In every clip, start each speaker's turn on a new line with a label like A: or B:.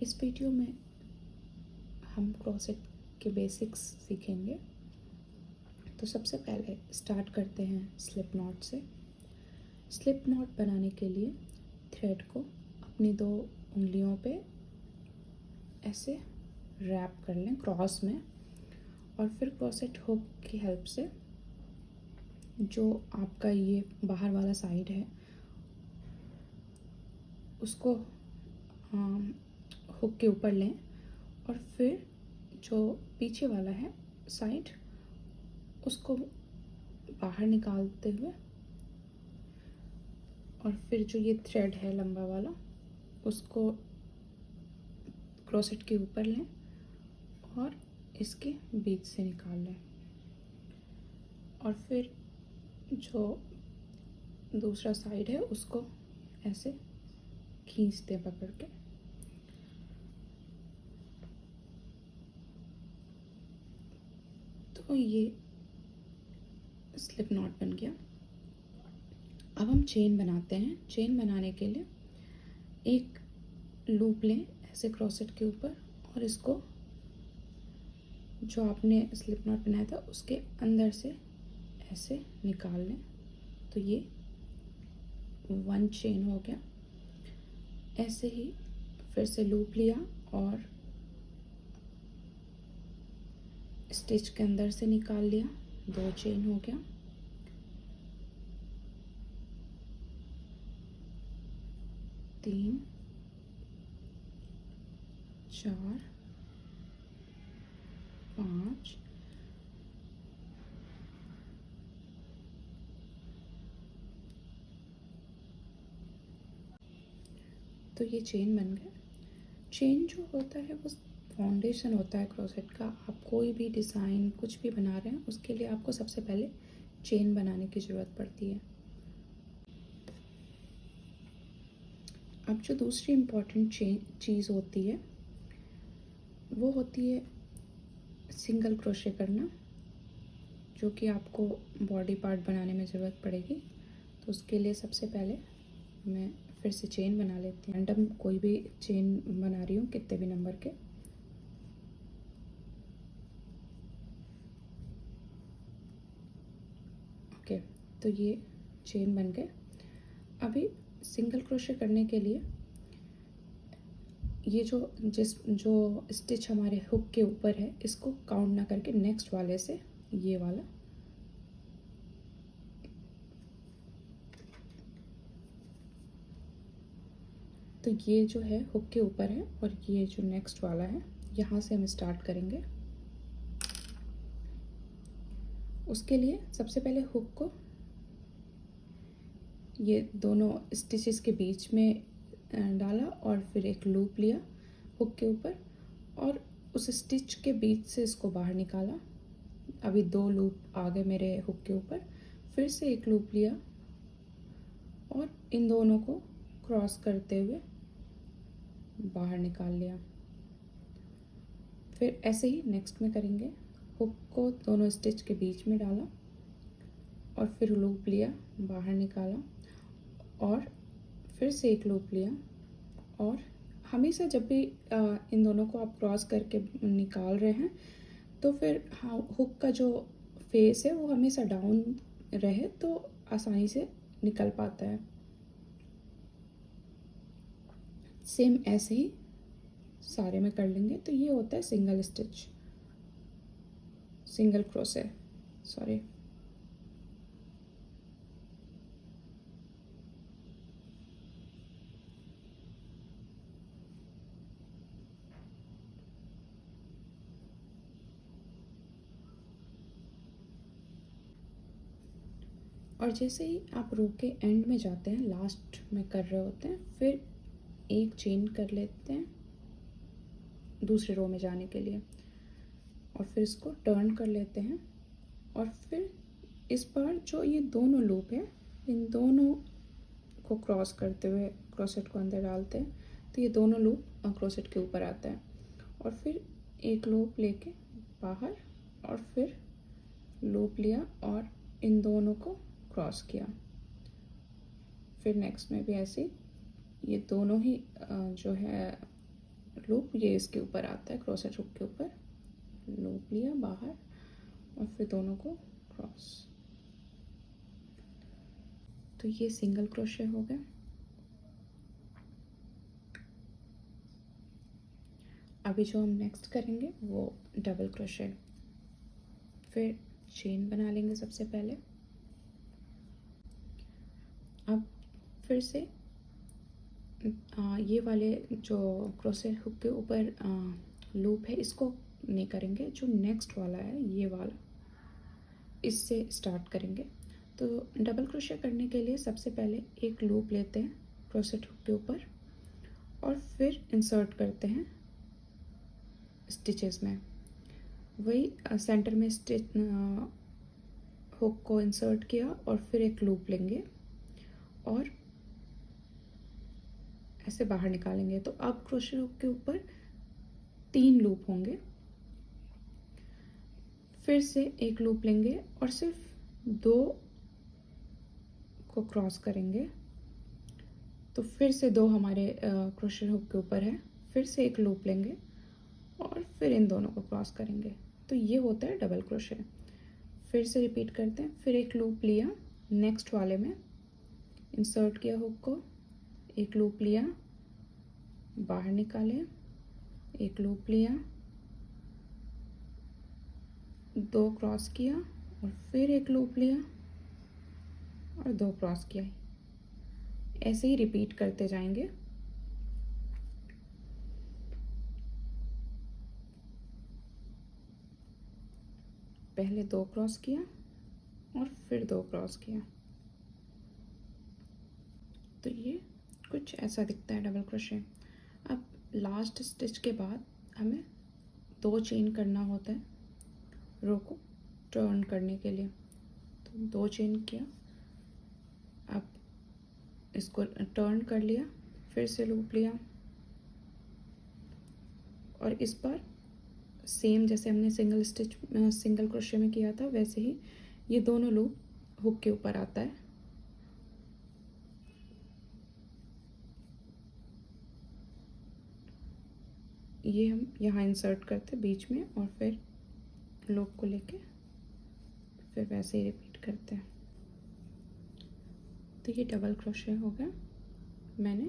A: इस वीडियो में हम क्रोसेट के बेसिक्स सीखेंगे। तो सबसे पहले स्टार्ट करते हैं स्लिप नॉट से। स्लिप नॉट बनाने के लिए थ्रेड को अपनी 2 उंगलियों पे ऐसे रैप कर लें क्रॉस में, और फिर क्रोसेट हुक की हेल्प से जो आपका ये बाहर वाला साइड है उसको हुक के ऊपर लें, और फिर जो पीछे वाला है साइड उसको बाहर निकालते हुए, और फिर जो ये थ्रेड है लंबा वाला उसको क्रोसेट के ऊपर लें और इसके बीच से निकाल लें, और फिर जो दूसरा साइड है उसको ऐसे खींचते पकड़ के। तो ये स्लिप नॉट बन गया। अब हम चेन बनाते हैं। चेन बनाने के लिए एक लूप लें ऐसे क्रोसेट के ऊपर, और इसको जो आपने स्लिप नॉट बनाया था उसके अंदर से ऐसे निकाल लें। तो ये 1 चेन हो गया। ऐसे ही फिर से लूप लिया और स्टिच के अंदर से निकाल लिया, 2 चेन हो गया। तीन, 4, 5, तो ये चेन बन गया। चेन जो होता है वो फाउंडेशन होता है क्रोसेट का। आप कोई भी डिज़ाइन कुछ भी बना रहे हैं उसके लिए आपको सबसे पहले चेन बनाने की ज़रूरत पड़ती है। अब जो दूसरी इम्पॉर्टेंट चीज़ होती है वो होती है सिंगल क्रोशे करना, जो कि आपको बॉडी पार्ट बनाने में ज़रूरत पड़ेगी। तो उसके लिए सबसे पहले मैं फिर से चेन बना लेती हूँ। रैंडम कोई भी चेन बना रही हूँ, कितने भी नंबर के। ओके, तो ये चेन बन गए। अभी सिंगल क्रोशे करने के लिए ये जो स्टिच हमारे हुक के ऊपर है इसको काउंट ना करके नेक्स्ट वाले से ये वाला तो ये जो है हुक के ऊपर है, और ये जो नेक्स्ट वाला है यहाँ से हम स्टार्ट करेंगे। उसके लिए सबसे पहले हुक को ये दोनों स्टिचेस के बीच में डाला, और फिर एक लूप लिया हुक के ऊपर, और उस स्टिच के बीच से इसको बाहर निकाला। अभी 2 लूप आ गए मेरे हुक के ऊपर। फिर से एक लूप लिया और इन दोनों को क्रॉस करते हुए बाहर निकाल लिया। फिर ऐसे ही नेक्स्ट में करेंगे। हुक को दोनों स्टिच के बीच में डाला और फिर लूप लिया, बाहर निकाला, और फिर से एक लूप लिया। और हमेशा जब भी इन दोनों को आप क्रॉस करके निकाल रहे हैं तो फिर हाँ, हुक का जो फेस है वो हमेशा डाउन रहे तो आसानी से निकल पाता है। सेम ऐसे ही सारे में कर लेंगे। तो ये होता है single stitch, single crochet, sorry. और जैसे ही आप रो के एंड में जाते हैं, लास्ट में कर रहे होते हैं, फिर एक चेन कर लेते हैं दूसरे रो में जाने के लिए, और फिर इसको टर्न कर लेते हैं। और फिर इस बार जो ये दोनों लूप है इन दोनों को क्रॉस करते हुए क्रोसेट को अंदर डालते हैं, तो ये दोनों लूप क्रोसेट के ऊपर आता है। और फिर एक लूप लेके बाहर, और फिर लूप लिया और इन दोनों को क्रॉस किया। फिर नेक्स्ट में भी ऐसे ये दोनों ही जो है लूप, ये इसके ऊपर आता है, क्रोसेट हुक के ऊपर लूप लिया बाहर और फिर दोनों को क्रॉस। तो ये सिंगल क्रोशे हो गया। अभी जो हम नेक्स्ट करेंगे वो डबल क्रोशे। फिर चेन बना लेंगे सबसे पहले। अब फिर से ये वाले जो क्रोशे हुक के ऊपर लूप है इसको नहीं करेंगे, जो नेक्स्ट वाला है ये वाला, इससे स्टार्ट करेंगे। तो डबल क्रोशे करने के लिए सबसे पहले एक लूप लेते हैं क्रोशेट हुक के ऊपर और फिर इंसर्ट करते हैं स्टिचेस में। वही सेंटर में स्टिच हुक को इंसर्ट किया और फिर एक लूप लेंगे और ऐसे बाहर निकालेंगे। तो अब क्रोशेट हुक के ऊपर 3 लूप होंगे। फिर से एक लूप लेंगे और सिर्फ 2 को क्रॉस करेंगे। तो फिर से 2 हमारे क्रोशेट हुक के ऊपर है। फिर से एक लूप लेंगे और फिर इन दोनों को क्रॉस करेंगे। तो ये होता है डबल क्रोशे। फिर से रिपीट करते हैं। फिर एक लूप लिया नेक्स्ट वाले में, इंसर्ट किया हुक को, एक लूप लिया, बाहर निकाले, एक लूप लिया, 2 क्रॉस किया और फिर एक लूप लिया और 2 क्रॉस किया। ऐसे ही रिपीट करते जाएंगे। पहले 2 क्रॉस किया और फिर 2 क्रॉस किया। तो ये कुछ ऐसा दिखता है डबल क्रोशे। अब लास्ट स्टिच के बाद हमें 2 चेन करना होता है रो को टर्न करने के लिए। तो 2 चेन किया, अब इसको टर्न कर लिया, फिर से लूप लिया और इस बार सेम जैसे हमने सिंगल क्रोशे में किया था वैसे ही ये दोनों लूप हुक के ऊपर आता है। ये हम यहाँ इंसर्ट करते बीच में और फिर लूप को लेके फिर वैसे ही रिपीट करते हैं। तो ये डबल क्रोशे हो गया। मैंने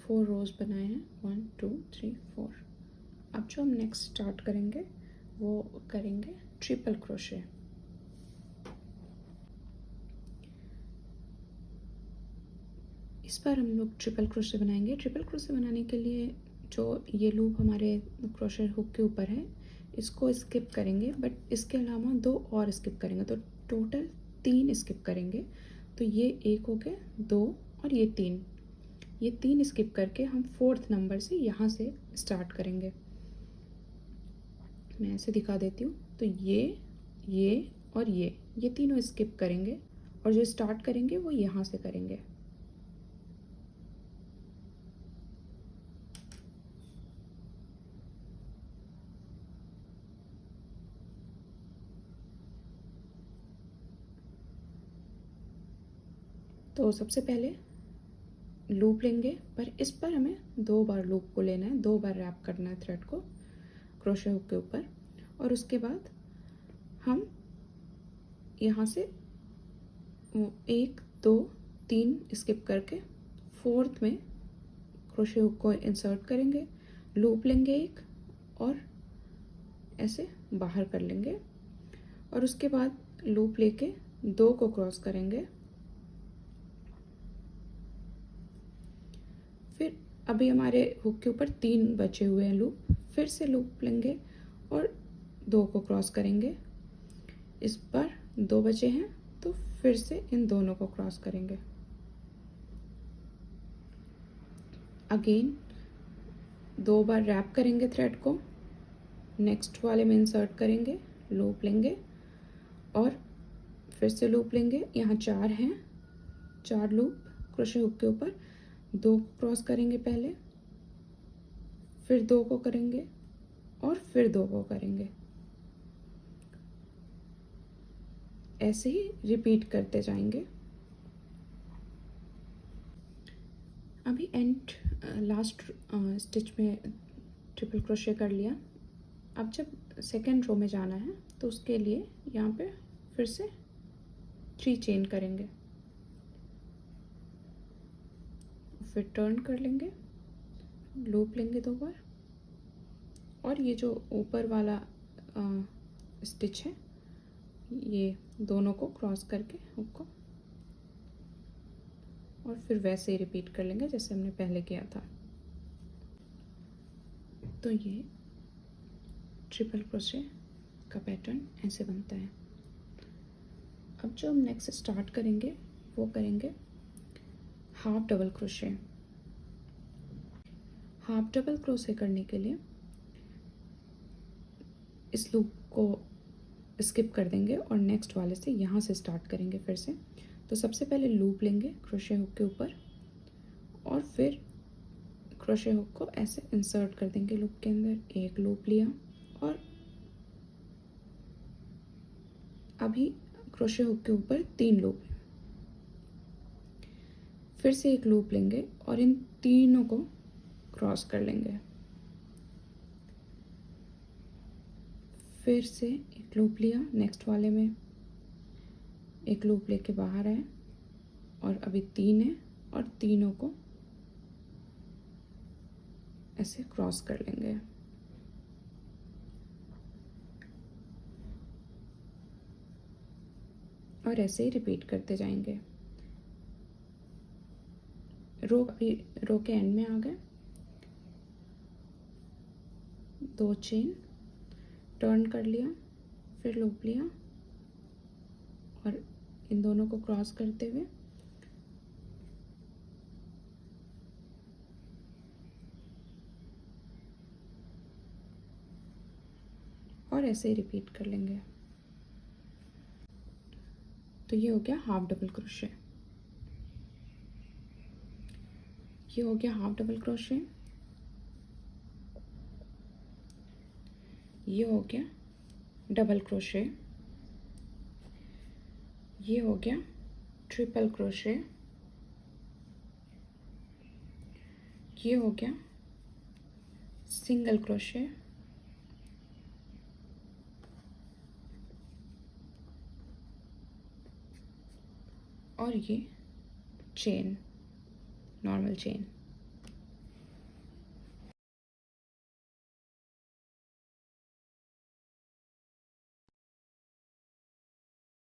A: 4 रोज बनाए हैं, 1 2 3 4। अब जो हम नेक्स्ट स्टार्ट करेंगे वो करेंगे ट्रिपल क्रोशे। इस बार हम लोग ट्रिपल क्रोशे बनाएंगे। ट्रिपल क्रोशे बनाने के लिए जो ये लूप हमारे क्रोशे हुक के ऊपर है इसको स्किप करेंगे, बट इसके अलावा 2 और स्किप करेंगे। तो टोटल 3 स्किप करेंगे। तो ये 1 हो गया, 2 और ये 3। ये 3 स्किप करके हम 4th नंबर से यहाँ से स्टार्ट करेंगे। मैं ऐसे दिखा देती हूँ। तो ये और ये तीनों स्किप करेंगे और जो स्टार्ट करेंगे वो यहाँ से करेंगे। तो सबसे पहले लूप लेंगे, पर इस पर हमें 2 बार लूप को लेना है, 2 बार रैप करना है थ्रेड को क्रोशे हुक के ऊपर। और उसके बाद हम यहाँ से 1 2 3 स्किप करके 4th में क्रोशे हुक को इंसर्ट करेंगे, लूप लेंगे एक और ऐसे बाहर कर लेंगे और उसके बाद लूप लेके 2 को क्रॉस करेंगे। फिर अभी हमारे हुक के ऊपर 3 बचे हुए हैं लूप। फिर से लूप लेंगे और 2 को क्रॉस करेंगे। इस बार 2 बचे हैं तो फिर से इन दोनों को क्रॉस करेंगे। अगेन 2 बार रैप करेंगे थ्रेड को, नेक्स्ट वाले में इंसर्ट करेंगे, लूप लेंगे और फिर से लूप लेंगे। यहाँ 4 हैं, 4 लूप क्रोशे हुक के ऊपर। 2 को क्रॉस करेंगे पहले, फिर 2 को करेंगे और फिर 2 को करेंगे। ऐसे ही रिपीट करते जाएंगे। अभी एंड लास्ट स्टिच में ट्रिपल क्रोशे कर लिया। अब जब सेकेंड रो में जाना है तो उसके लिए यहाँ पे फिर से 3 चेन करेंगे, फिर टर्न कर लेंगे, लूप लेंगे 2 बार, और ये जो ऊपर वाला स्टिच है ये दोनों को क्रॉस करके हुक को, और फिर वैसे ही रिपीट कर लेंगे जैसे हमने पहले किया था। तो ये ट्रिपल क्रोशे का पैटर्न ऐसे बनता है। अब जो हम नेक्स्ट स्टार्ट करेंगे वो करेंगे half double crochet. Half double crochet करने के लिए इस लूप को स्किप कर देंगे और नेक्स्ट वाले से यहाँ से स्टार्ट करेंगे फिर से। तो सबसे पहले लूप लेंगे क्रोशे हुक के ऊपर, और फिर क्रोशे हुक को ऐसे इंसर्ट कर देंगे लूप के अंदर। एक लूप लिया और अभी क्रोशे हुक के ऊपर 3 लूप, फिर से एक लूप लेंगे और इन तीनों को क्रॉस कर लेंगे। फिर से एक लूप लिया, नेक्स्ट वाले में एक लूप लेके बाहर आए, और अभी 3 है और तीनों को ऐसे क्रॉस कर लेंगे। और ऐसे ही रिपीट करते जाएंगे। रो के एंड में आ गए, 2 चेन, टर्न कर लिया, फिर लूप लिया और इन दोनों को क्रॉस करते हुए और ऐसे ही रिपीट कर लेंगे। तो ये हो गया हाफ डबल क्रोशे। ये हो गया हाफ डबल क्रोशे। ये हो गया डबल क्रोशे। ये हो गया ट्रिपल क्रोशे। ये हो गया सिंगल क्रोशे। और ये चेन, नॉर्मल चेन।